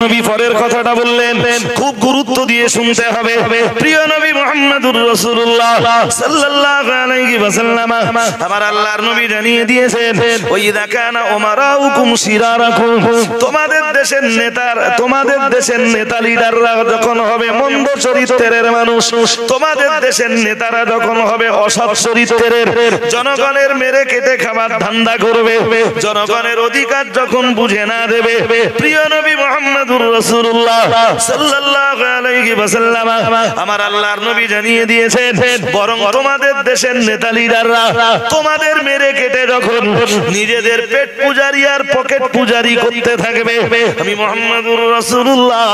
নবী পরের কথাটা বললেন, খুব গুরুত্ব দিয়ে শুনতে হবে। প্রিয় নবী মুহাম্মদুর রাসূলুল্লাহ সাল্লাল্লাহু আলাইহি ওয়াসাল্লাম, আমার আল্লাহর নবী জানিয়ে দিয়েছেন, ওয়াইদা কানা উমারাউকুম শিরারাকুম, তোমাদের দেশের নেতা লিডাররা যখন হবে মন্দ চরিত্রের মানুষ, তোমাদের দেশের নেতারা যখন হবে অসৎ চরিত্রের, জনগণের মেরে কেটে খাবার ধান্দা করবে, জনগণের অধিকার যখন বুঝে না দেবে, প্রিয় নবী মুহাম্মদুর রাসূলুল্লাহ সাল্লাল্লাহু আলাইহি ওয়াসাল্লাম, আমার আল্লাহর নবী জানিয়ে দিয়েছেন, বরং তোমাদের দেশের নেতা লিডাররা তোমাদের মেরে কেটে যখন নিজেদের পেট পূজারি আর পকেট পূজারি করতে থাকবে, আমি মুহাম্মদুর রাসূলুল্লাহ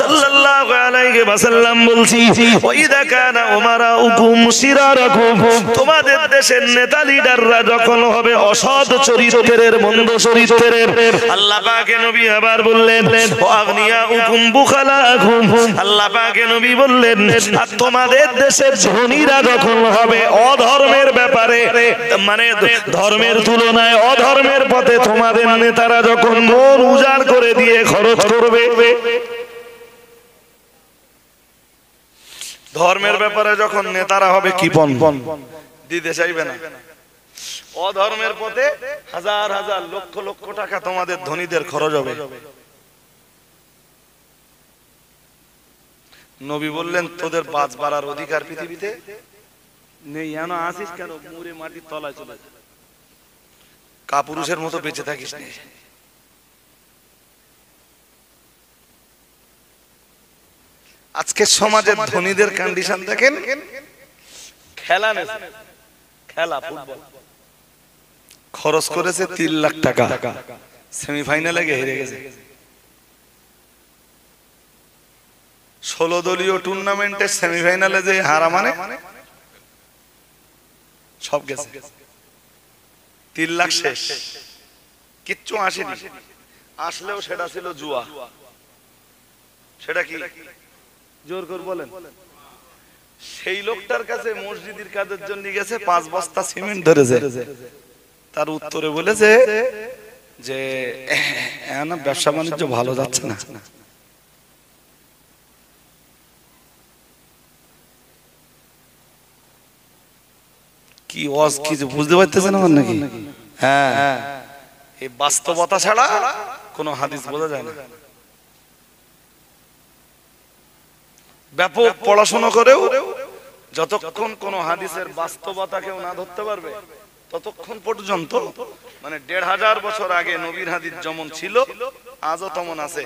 সাল্লাল্লাহু আলাইহি ওয়াসাল্লাম বলছি, ওয়াইদা কানা উমারাউকুম শিরারাকুম, তোমাদের দেশের নেতা লিডাররা যখন হবে অসৎ চরিত্রের, মন্দ চরিত্রের, আল্লাহ পাকে নবী আবার বললেন, ওয়াগনিয়াউকুম বুখালাকুম, আল্লাহ পাকে নবী বললেন, আর তোমাদের দেশের ধনীরা যখন হবে অধর্মের ব্যাপারে, মানে ধর্মের তুলনায় অধর্মের পথে তোমাদের নেতারা যখন মন উজাড় করে দিয়ে খরচ করবে, ধর্মের ব্যাপারে যখন নেতারা হবে কৃপণ, দিতে চাইবে না, অধর্মের পথে হাজার হাজার লক্ষ লক্ষ টাকা তোমাদের ধনীদের খরচ হবে। নবী বললেন, তোদের বাজ বাড়ার অধিকার পৃথিবীতে নেই, এন আসিস কেন মুড়ে মাটির তলায় চলে যা, কাপুরুষের মতো বেঁচে থাকিস না। আজকে সমাজের ধনীদের কন্ডিশন দেখেন, খেলা ফুটবল খরচ করেছে 3 লাখ টাকা, সেমিফাইনালে গিয়ে হেরে গেছে। 16 দলীয় টুর্নামেন্টের সেমিফাইনালে যে হারা মানে সব গেছে, 3 লাখ শেষ, কিচ্ছু আসেনি, আসলেও সেটা ছিল জুয়া। সেটা কি জোর করে বলেন? সেই লোকটার কাছে মসজিদের কাজের জন্য গেছে, 5 বস্তা সিমেন্ট ধরেছে, তার উত্তরে বলেছে যে ব্যবসা বাণিজ্য ভালো যাচ্ছে না। কি ওয়াজ কি বুঝতে পারতেছেন আমার নাকি? হ্যাঁ, এই বাস্তবতা ছাড়া কোনো হাদিস বোঝা যায় না। ব্যাপক পড়াশোনা করেও যতক্ষণ কোন হাদিসের বাস্তবতা কেউ না ধরতে পারবে, ততক্ষণ পর্যন্ত, মানে 1500 বছর আগে নবীর হাদিস যেমন ছিল আজও তেমন আছে,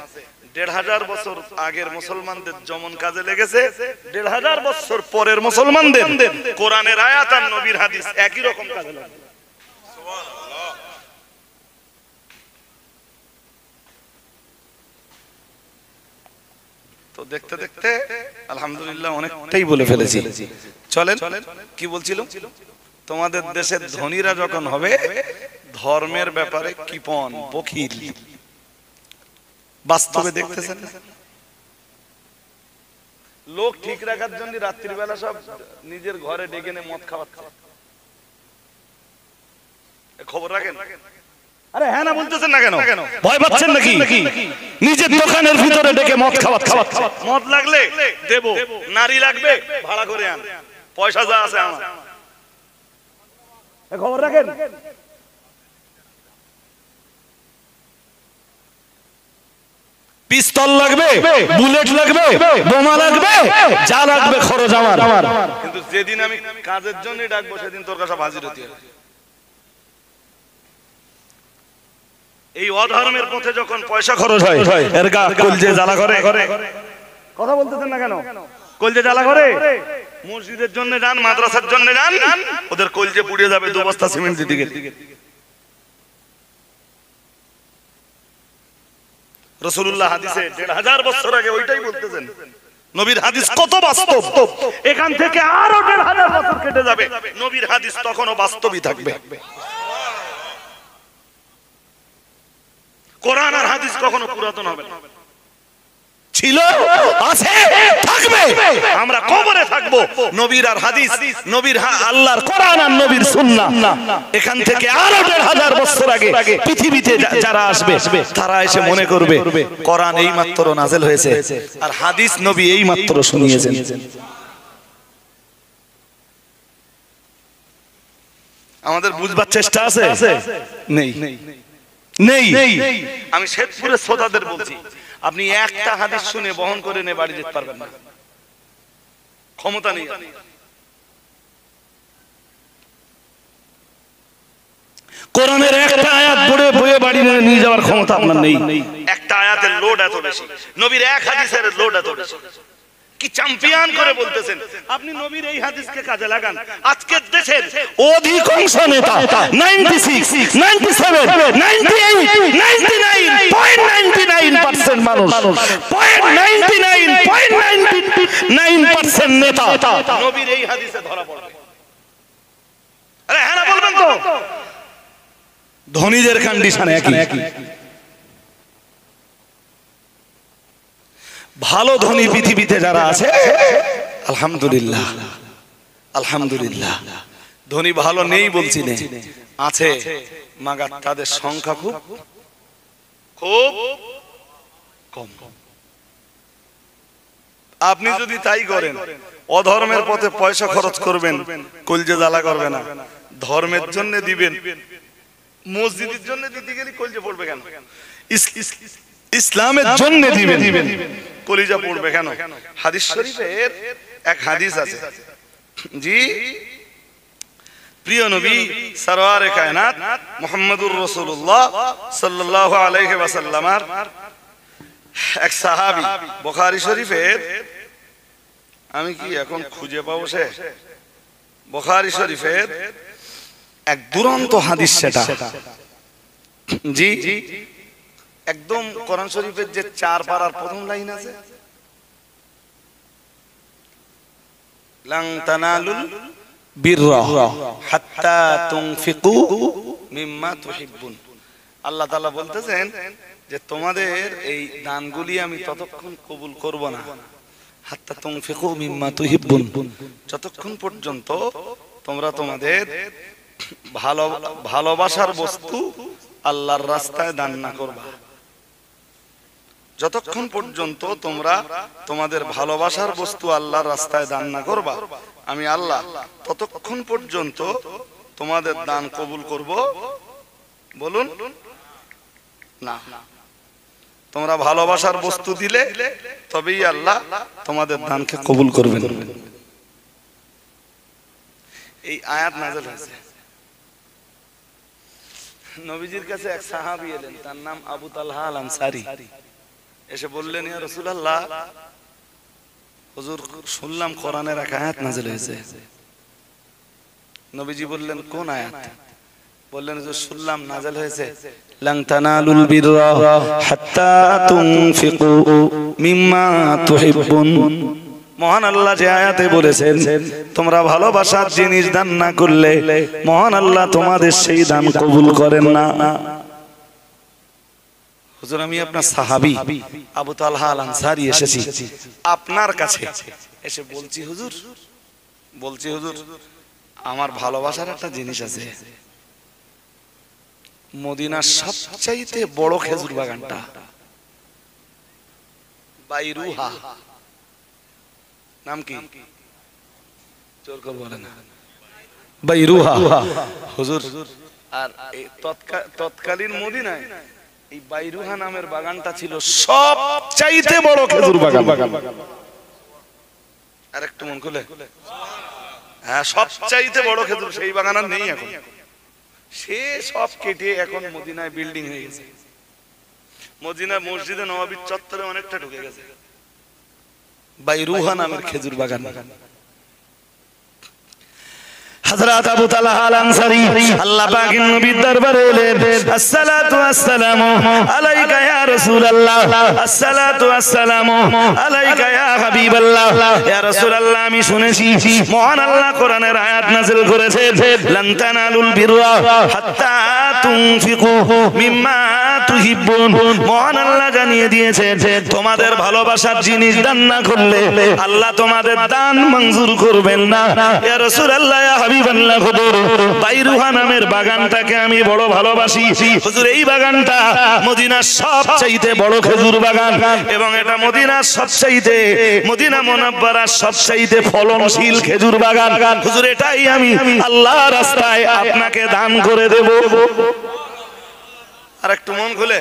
1500 বছর আগের মুসলমানদের যেমন কাজে লেগেছে, 1500 বছর পরের মুসলমানদের কোরআনের আয়াত আর নবীর হাদিস একই রকম কাজে লাগবে। তো দেখতে দেখতে আলহামদুলিল্লাহ অনেকটাই বলে ফেলেছি। চলেন, কি বলছিল? তোমাদের দেশের ধনীরা যখন হবে ধর্মের ব্যাপারে কৃপণ, বখিল। বাস্তবে দেখতেছেন, লোক ঠিক রাখার জন্য রাত্রিবেলা সব নিজের ঘরে ডেকে নিয়ে মদ খাওয়াচ্ছে। খবর রাখেন? আরে হ্যাঁ না বলতেছেন না কেন? ভয় পাচ্ছেন নাকি? নিজের দোকানের ভিতরে ডেকে মদ খাওয়াচ্ছে। মদ লাগলে দেব, নারী লাগবে ভাড়া করে আন, পয়সা যা আছে আমার। খবর রাখেন? পিস্তল লাগবে, বুলেট লাগবে, বোমা লাগবে, যা লাগবে খরচ আমার। কিন্তু যেদিন আমি কাজের জন্য ডাকবো সেদিন তোর কাছে হাজির হতে হবে। এই অধর্মের পথে যখন পয়সা খরচ হয়, এর গা কলজে জ্বালা করে। কথা বলতেছেন না কেন? কলজে জ্বালা করে। মসজিদের জন্য যান, মাদ্রাসার জন্য যান, ওদের কলজে পুড়ে যাবে 2 বস্তা সিমেন্ট দিকে। রাসূলুল্লাহ হাদিসে 1500 বছর আগে ওইটাই বলতেছেন। নবীর হাদিস কত বাস্তব, এখান থেকে আরো 1500 বছর কেটে যাবে, নবীর হাদিস তখনও বাস্তবই থাকবে। কোরআন আর হাদিস কখনো পুরাতন হবে না, ছিল, আছে, থাকবে। আমরা কবরে থাকবো। নবীর আর হাদিস, নবীর আল্লাহর কোরআন আর নবীর সুন্নাহ, এখান থেকে আরো ১৫০০ বছর আগে পৃথিবীতে যারা আসবে তারা এসে মনে করবে কোরআন এই মাত্র নাযিল হয়েছে আর হাদিস নবী এই মাত্র শুনিয়েছেন। আমাদের বুঝবার চেষ্টা আছে? নেই, নেই। আমি শেরপুরের শ্রোতাদের বলছি, আপনি একটা হাদিস শুনে বহন করে নিয়ে বাড়ি যেতে পারবেন না, ক্ষমতা নেই। কোরআনের একটা আয়াত পড়ে বইয়ে বাড়ি নিয়ে যাওয়ার ক্ষমতা আপনার নেই। একটা আয়াতের লোড এত বেশি, নবীর এক হাদিসের লোড এত বেশি। কি চ্যাম্পিয়ন করে বলতেছেন আপনি নবীর এই হাদিসকে কাজে লাগান। আজকের দেশের অধিকাংশ নেতা 96, 97, 98, 99.99% মানুষ, 99.99% নেতা নবীর এই হাদিসে ধরা পড়বে। আরে হ্যাঁ না বলবেন তো? ধনীদের কন্ডিশন একই। ভালো ধনী পৃথিবীতে যারা আছে আলহামদুলিল্লাহ, আলহামদুলিল্লাহ। ধনী ভালো নেই বলছি না, আছে, মাগার তাদের সংখ্যা খুব খুব কম। আপনি যদি তাই করেন, অধর্মের পথে পয়সা খরচ করবেন, কলজে জ্বালা করবে না। ধর্মের জন্য দিবেন, মসজিদের জন্য দিতে গেলে কলজে পড়বে কেন? ইসলামের জন্য দিবেন, কলিজা পড়বে কেন? হাদিস শরীফের এক হাদিস আছে, জি, প্রিয় নবী সরওয়ারে কায়নাত মুহাম্মদুর রাসূলুল্লাহ সাল্লাল্লাহু আলাইহি ওয়াসাল্লামের এক সাহাবী, বুখারী শরীফের, আমি কি এখন খুঁজে পাবো সে, বুখারী শরীফের এক দুরন্ত হাদিস সেটা, জি, একদম কোরআন শরীফের যে 4 পারার প্রথম লাইন আছে, লান তানালুল বিররা হাত্তা তুনফিকু মিম্মা তুহিব্বুন। আল্লাহ তাআলা বলতেছেন যে তোমাদের এই দানগুলি আমি ততক্ষণ কবুল করব না, হাত্তা তুনফিকু মিম্মা তুহিব্বুন, যতক্ষণ পর্যন্ত তোমরা তোমাদের ভালোবাসার বস্তু আল্লাহর রাস্তায় দান না করবা। যতক্ষণ পর্যন্ত তোমরা তোমাদের ভালোবাসার বস্তু আল্লাহর রাস্তায় দান না করবা, আমি আল্লাহ ততক্ষণ পর্যন্ত তোমাদের দান কবুল করব বলুন না। তোমরা ভালোবাসার বস্তু দিলে তবেই আল্লাহ তোমাদের দানকে কবুল করবেন। এই আয়াত নাযিল হয়েছে। নবীজির কাছে এক সাহাবী এলেন, তার নাম আবু তালহা আল আনসারী। এসে বললেন, ইয়া রাসূলুল্লাহ, হুজুর শুনলাম কোরআনের এক আয়াত নাযিল হয়েছে। নবীজি বললেন, কোন আয়াত? বললেন, হুজুর শুনলাম নাযিল হয়েছে লান তানালুল বিররা হাত্তা তুনফিকু মিম্মা তুহিব্বুন। মহান আল্লাহ যে আয়াতে বলেছেন তোমরা ভালোবাসার জিনিস দান না করলে মহান আল্লাহ তোমাদের সেই দান কবুল করেন না। হুজুর আমি আপনার সাহাবী আবু তালহা আল আনসারী এসেছি আপনার কাছে, এসে বলছি হুজুর আমার ভালোবাসার একটা জিনিস আছে। মদিনার সবচাইতে বড় খেজুর বাগানটা বাইরুহা, নাম কি? জোর করে বলেন না। বাইরুহা হুজুর। আর তৎকালীন মদিনায় এই বাইরুহা নামের বাগানটা ছিল সবচাইতে বড় খেজুর বাগান। আর একটু মন খুলে, হ্যাঁ, সবচাইতে বড় খেজুর সেই বাগান আর নেই এখন। সে সব কেটে এখন মদিনায় বিল্ডিং হয়ে গেছে। মদিনা মসজিদে নববীর চত্বরে অনেকটা ঢুকে গেছে বাইরুহা নামের খেজুর বাগান। হযরত আবু তালহা আল আনসারী আল্লাহ পাকের নবীর দরবারে এলেন। আসসালাতু ওয়াসসালামু আলাইকা ইয়া রাসূলুল্লাহ, আসসালাতু ওয়াসসালামু আলাইকা ইয়া হাবিবাল্লাহ। ইয়া রাসূলুল্লাহ, আমি শুনেছি মহান আল্লাহ কোরআনের আয়াত নাযিল করেছেন, লান তানালুল বিররা হাত্তা তুনফিকু মিম্মা তুহিব্বুন। মহান আল্লাহ জানিয়ে দিয়েছেন তোমাদের ভালোবাসার জিনিস দান না করলে আল্লাহ তোমাদের দান মঞ্জুর করবেন না। ইয়া রাসূলুল্লাহ, ইয়া হাবিবাল্লাহ, হুজুর বাইরুহা নামের বাগানটাকে আমি বড় ভালোবাসি। হুজুর এই বাগানটা মদিনার সবচাইতে বড় খেজুর বাগান এবং এটা মদিনার সবচাইতে, মদিনা মুনাওয়ারার সবচাইতে ফলনশীল খেজুর বাগান। হুজুর এটাই আমি আল্লাহর রাস্তায় আপনাকে দান করে দেব। আর একটু মন খুলে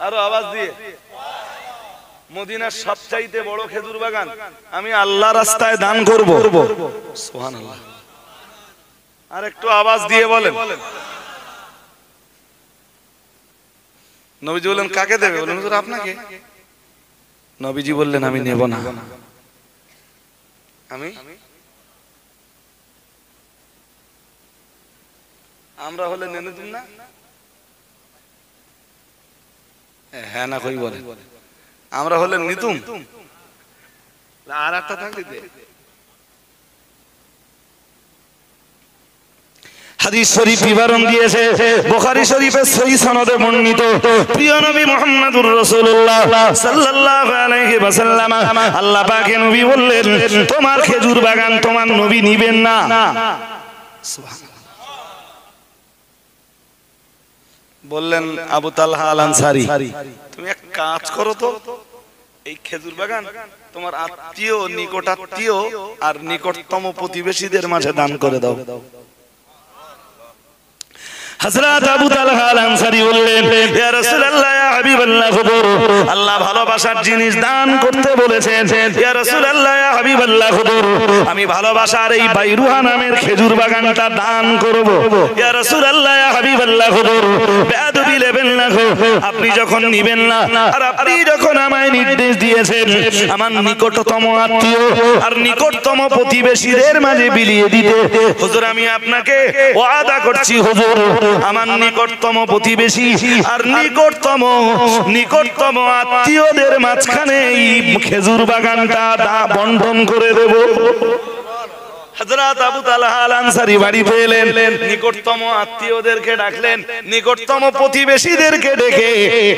আরো আওয়াজ দিয়ে, মদিনার সবচাইতে বড় খেজুর বাগান আমি আল্লাহর রাস্তায় দান করব। সুবহানাল্লাহ। আর একটু আওয়াজ দিয়ে বলেন। নবীজি বললেন কাকে দেবে? বললেন হুজুর আপনাকে। নবীজি বললেন আমি নেব না। আমি আমরা হলে নেনে দিন না? হ্যাঁ না কই বলে আমরা হলে নিতুম। আর একটা থাকলে দে। হাদিস শরীফ বিবরণ দিয়েছে বুখারী শরীফের সহিহ সনদে বর্ণিত, প্রিয় নবী মুহাম্মদুর রাসূলুল্লাহ সাল্লাল্লাহু আলাইহি ওয়াসাল্লাম আল্লাহ পাকের নবী বললেন তোমার খেজুর বাগান তোমার নবী নিবেন না। সুবহানাল্লাহ। বললেন আবু তালহা আল আনসারী, তুমি এক কাজ করো তো, এই খেজুর বাগান তোমার আত্মীয়, নিকট আত্মীয় আর নিকটতম প্রতিবেশীদের মাঝে দান করে দাও। হযরত আবু তালহা আল আনসারী বললেন ইয়া রাসূলুল্লাহ, ইয়া হাবিবাল্লাহ, হুজুর আল্লাহ ভালোবাসার জিনিস দান করতে বলেছেন। ইয়া রাসূলুল্লাহ, ইয়া হাবিবাল্লাহ, হুজুর আমি ভালোবাসার এই বাইরুহা নামের খেজুর বাগানটা দান করব। ইয়া রাসূলুল্লাহ, ইয়া হাবিবাল্লাহ, হুজুর বেয়াদবি নেবেন না গো, আপনি যখন নিবেন না আর আপনি যখন আমায় নির্দেশ দিয়েছেন আমার নিকটতম আত্মীয় আর নিকটতম প্রতিবেশীদের মাঝে বিলিয়ে দিতে, হুজুর আমি আপনাকে ওয়াদা করছি হুজুর আমার নিকটতম প্রতিবেশী আর নিকটতম আত্মীয়দের মাঝখানে এই খেজুর বাগানটা বন্টন করে দেব। হযরত আবু তালহা আল আনসারী বাড়িতে এলেন, নিকটতম আত্মীয়দেরকে ডাকলেন, নিকটতম প্রতিবেশীদেরকে ডেকে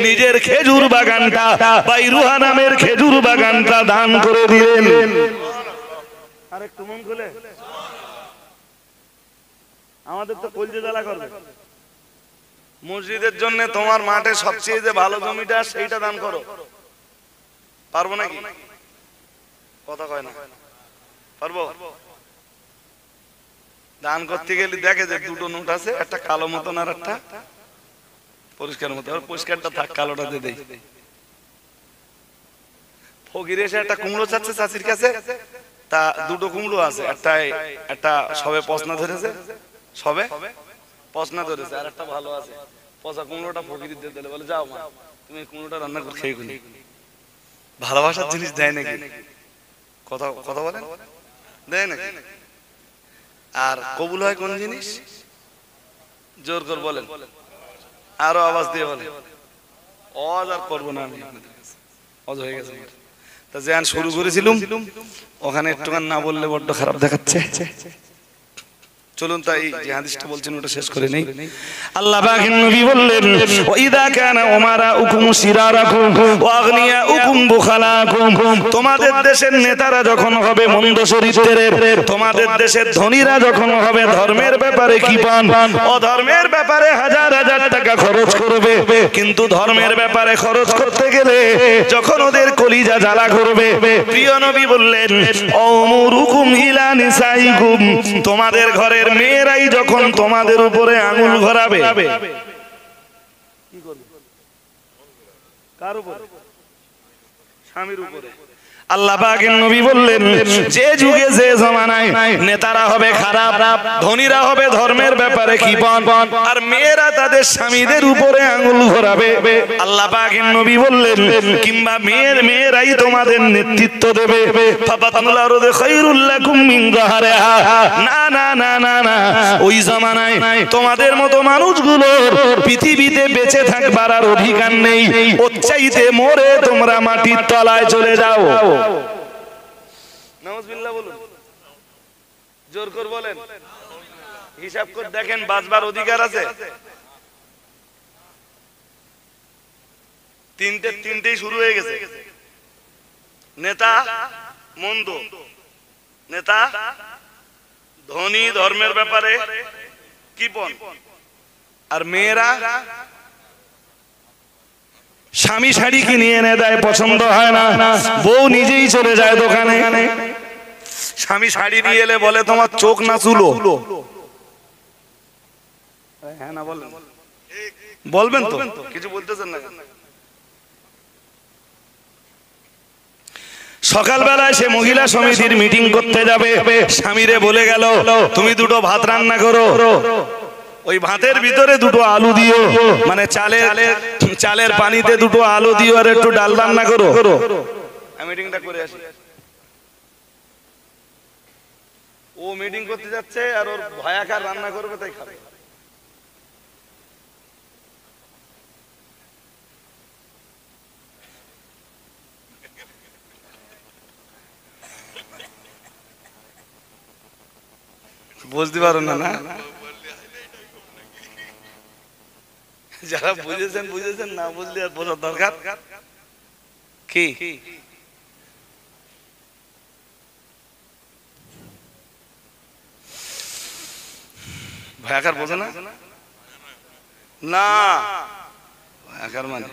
নিজের খেজুর বাগানটা, বাইরুহা নামের খেজুর বাগানটা দান করে দিলেন। আরেকটু মন খুলে, আমাদের তো কলজে জ্বালা করবে। মসজিদের জন্য তোমার মাঠে সবচেয়ে যে ভালো জমিটা সেইটা দান করো, পারবো নাকি? কথা কয় না, পারবো? দান করতে গেলে দেখে যে দুটো নোট আছে, একটা কালো মতন আর একটা পরিষ্কার মতো। পরিষ্কারটা থাক, কালোটা দিয়ে দেই। ফকির এসে একটা কুমড়ো চাচ্ছে চাচির কাছে, তা দুটো কুমড়ো আছে, একটা সবে পচনা ধরেছে, সবে পচনা ধরেছে, আর একটা ভালো আছে পচা কুমড়োটা ফকির দিয়ে দিলে বলে যাও মা তুমি কুমড়োটা রান্না করে খেয়ে খুনি। ভালোবাসার জিনিস দেয় নাকি? কথা বলেন, দেয় নাকি? আর কবুল হয় কোন জিনিস? জোর করে বলেন, আরো আওয়াজ দিয়ে বলেন। অজ আর করবো না আমি, অজ হয়ে গেছে। তা যে শুরু করেছিলাম ওখানে একটুখান না বললে বড্ড খারাপ দেখাচ্ছে। চলুন তাই যে হাদিসটা বলছেন ওটা শেষ করে নেই। আল্লাহ পাকের নবী বললেন ওয়াইদা কানা উমারাউকুম সিরারাকুম ওয়া আগনিয়াউকুম বুখালাকুম, তোমাদের দেশের নেতারা যখন হবে মন্দ চরিত্রের, তোমাদের দেশের ধনীরা যখন হবে ধর্মের ব্যাপারে কৃপণ, অধর্মের ব্যাপারে হাজার হাজার টাকা খরচ করবে, কিন্তু ধর্মের ব্যাপারে খরচ করতে গেলে যখন ওদের কলিজা জ্বালা করবে, প্রিয় নবী বললেন ওমুরুকুম ইলা নিসাইকুম, তোমাদের ঘরের মেয়েরাই যখন তোমাদের উপরে আঙুল ঘোরাবে, কি করবে? কার উপরে? স্বামীর উপরে। আল্লাহ পাকের নবী বললেন যে যুগে যে জমানায় নেতারা হবে খারাপ, ধনীরা হবে ধর্মের ব্যাপারে কৃপণ, আর মেয়েরা তাদের স্বামীদের উপরে আঙুল ঘোরাবে, আল্লাহ পাকের নবী বললেন কিংবা মেয়েরাই তোমাদের নেতৃত্ব দেবে, ফাবাতুল আরদি খায়রুল লাকুম মিন যাহরিহা। না না না না না, ওই জামানায় তোমাদের মতো মানুষগুলোর পৃথিবীতে বেঁচে থাকবার আর অধিকার নেই, ওর চাইতে মরে তোমরা মাটির তলায় চলে যাও। নাউজুবিল্লাহ বলুন, জোর করে বলেন। হিসাব করে দেখেন বাঁচবার অধিকার আছে? তিনটেই শুরু হয়ে গেছে। নেতা মন্দ, নেতা ধনী ধর্মের ব্যাপারে কৃপণ, আর মেয়েরা স্বামী শাড়ি কিনে এনে দেয়, পছন্দ হয় না, বউ নিজেই চলে যায় দোকানে, স্বামী শাড়ি নিয়ে এলে বলে তোমার চোখ না চুলো। হ্যাঁ না বলেন, বলবেন তো, কিছু বলতেছেন না? সকালবেলায় সে মহিলা সমিতির মিটিং করতে যাবে, স্বামীরে বলে গেল তুমি দুটো ভাত রান্না করো, ওই ভাতের ভিতরে দুটো আলু দিও, মানে চালের পানিতে দুটো আলু দিও, আর একটু ডাল রান্না করো। আমি মিটিংটা করে আসি। ও মিটিং করতে যাচ্ছে আর ওর ভায়াকার রান্না করবে, তাই খাবে। বুঝতে পারো না? না, যারা বুঝেছেন বুঝেছেন, না বুঝলে আর বোঝার দরকার কি? ভায়াকার বোঝে না? না, ভায়াকার মানে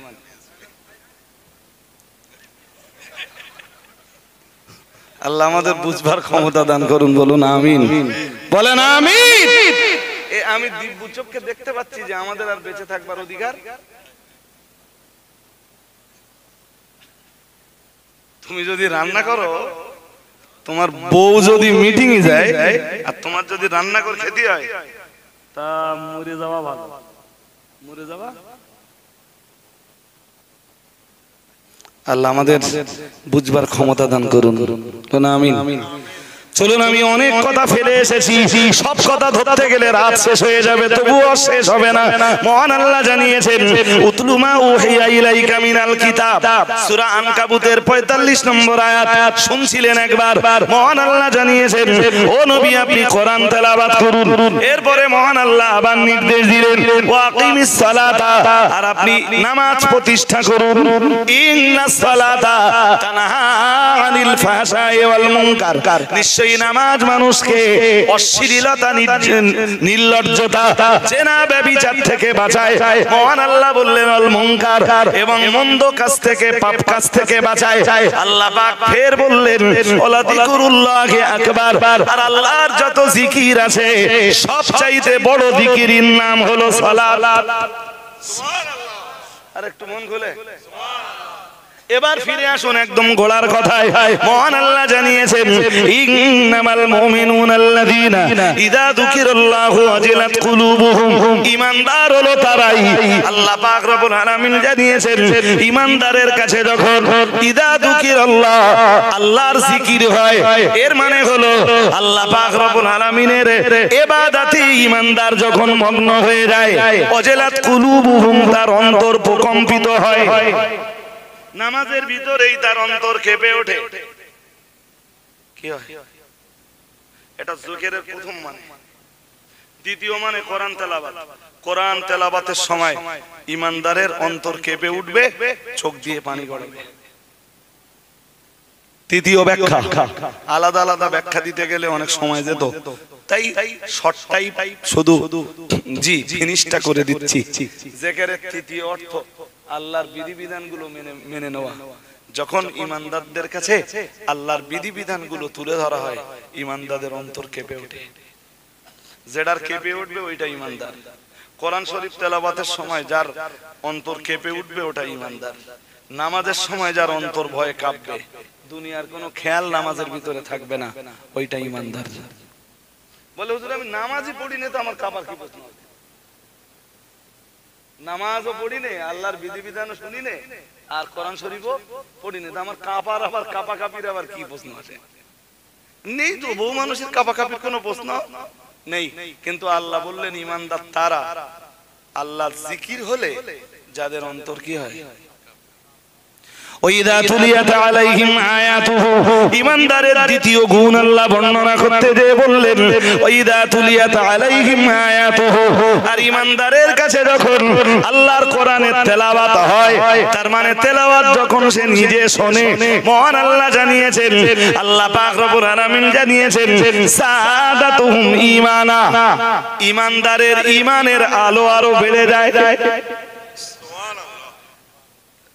আল্লাহ আমাদের বুঝবার ক্ষমতা দান করুন, বলুন আমিন, বলেন আমিন। আমি দিব্য চোখকে দেখতে পাচ্ছি যে আমাদের আর বেঁচে থাকবার অধিকার। তুমি যদি রান্না করো, তোমার বউ যদি মিটিং এ যায় আর তোমার যদি রান্না করে খেতে হয়, তা মরে যাওয়া ভালো, মরে যাওয়া। আল্লাহ আমাদের বুঝবার ক্ষমতা দান করুন, আমিন। চলুন, আমি অনেক কথা ফেলে এসেছি, সব কথা ধরতে গেলে রাত শেষ হয়ে যাবে, তবুও শেষ হবে না। মহান আল্লাহ জানিয়েছেন উতলু মা উহিয়া ইলাইকা মিনাল কিতাব, সূরা আনকাবুতের 45 নম্বর আয়াত শুনছিলেন একবার। মহান আল্লাহ জানিয়েছেন ও নবী আপনি কোরআন তেলাওয়াত করুন। এরপরে মহান আল্লাহ আবার নির্দেশ দিলেন ওয়া আকিমিস সালাতা, আর আপনি নামাজ প্রতিষ্ঠা করুন। ইন্নাস সালাতা তানহা আনিল ফাহশাই ওয়াল মুনকার, নিশ্চয়ই নামাজ মানুষকে অশ্লীলতা, নির্লজ্জতা, জেনা ব্যভিচার থেকে বাঁচায়। মহান আল্লাহ বললেন আল মুনকার, এবং মন্দ কাজ থেকে, পাপ কাজ থেকে বাঁচায়। আল্লাহ পাক ফের বললেন ওয়ালা যিকরুল্লাহি আকবার, আর আল্লাহর যত জিকির আছে সবচাইতে বড় জিকিরের নাম হলো সালাত। সুবহানাল্লাহ। আর একটু মন খুলে এবার ফিরে আসুন একদম গোড়ার কথায়। মহান আল্লাহ জানিয়েছেন ইন্নামাল মুমিনুনা আল্লাযীনা ইযা যুকিরাল্লাহু ওয়াজিলাত কুলুবুহুম, ঈমানদার হলো তারাই। আল্লাহ পাক রব্বুল আলামিন জানিয়েছেন ঈমানদারের কাছে যখন ইযা যুকিরাল্লাহ, আল্লাহর জিকির হয়, এর মানে হলো আল্লাহ পাক রব্বুল আলামিনের ইবাদতে ঈমানদার যখন মগ্ন হয়ে যায়, ওয়াজিলাত কুলুবুহুম, তার অন্তর প্রকম্পিত হয়। নামাজের ভিতরেই তার অন্তর কেঁপে ওঠে। কি হয়? এটা জিকিরের প্রথম মানে। দ্বিতীয় মানে কোরআন তেলাওয়াত। কোরআন তেলাওয়াতের সময় ঈমানদারের অন্তর কেঁপে উঠবে, চোখ দিয়ে পানি গড়াবে। তৃতীয় ব্যাখ্যা, আলাদা আলাদা ব্যাখ্যা দিতে গেলে অনেক সময় যেত, তাই শর্টটাই শুধু ফিনিশটা করে দিচ্ছি। জিকিরের তৃতীয় অর্থ আল্লাহর বিধিবিধানগুলো মেনে নেওয়া। যখন ঈমানদারদের কাছে আল্লাহর বিধিবিধানগুলো তুলে ধরা হয়, ঈমানদারদের অন্তর কেঁপে ওঠে। যেটার কেঁপে উঠবে ওইটা ঈমানদার। কোরআন শরীফ তেলাওয়াতের সময় যার অন্তর কেঁপে উঠবে ওটা ঈমানদার। নামাজের সময় যার অন্তর ভয়ে কাঁপবে, দুনিয়ার কোনো খেয়াল নামাজের ভিতরে থাকবে না, ওইটা ঈমানদার। বলে হুজুর আমি নামাজই পড়ি না তো আমার কাঁপার কি প্রশ্ন? নামাজও পড়ি নে, আল্লাহর বিধিবিধানও শুনি নে, আর কোরআন শরীফও পড়ি নে, আমার কাঁপার আবার কাঁপাকাঁপির আবার কি প্রশ্ন আসে? নেই তো, বহু মানুষের কাঁপাকাঁপির কোনো প্রশ্ন নেই। কিন্তু আল্লাহ বললেন ঈমানদার তারা, আল্লাহর জিকির হলে যাদের অন্তর কি হয়। ওয়াইদা তুলিয়াত আলাইহিম আয়াতুহু, ঈমানদারের দ্বিতীয় গুণ আল্লাহ বর্ণনা করতে যেয়ে বললেন ওয়াইদা তুলিয়াত আলাইহিম আয়াতুহু, আর ঈমানদারের কাছে যখন আল্লাহর কোরআনের তেলাওয়াত হয়, তার মানে তেলাওয়াত যখন সে নিজে শোনে, মহান আল্লাহ জানিয়েছেন, আল্লাহ পাক রব্বুল আলামিন জানিয়েছেন সাদাতুহুম ঈমানা, ঈমানদারের ঈমানের আলো আরো বেড়ে যায়।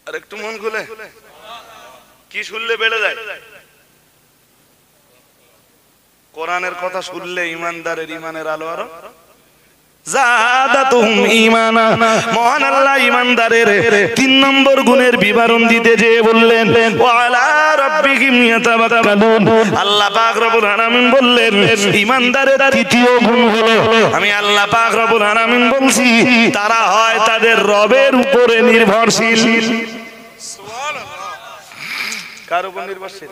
আর একটু মন খুলে কি শুনলে বেড়ে যায়? কোরআনের কথা শুনলে ঈমানদারের ঈমানের আলো আরো জাদাতুহুম ঈমানা। মহান আল্লাহ ঈমানদারের 3 নম্বর গুণের বিবরণ দিতে যেয়ে বললেন ওয়া আলা রাব্বিহিম ইয়াতাওয়াক্কালুন। আল্লাহ পাক রব্বুল আলামিন বললেন ঈমানদারের তৃতীয় গুণ হলো, আমি আল্লাহ পাক রব্বুল আলামিন বলছি তারা হয় তাদের রবের উপরে নির্ভরশীল। সুবহানাল্লাহ। কার উপর নির্ভরশীল?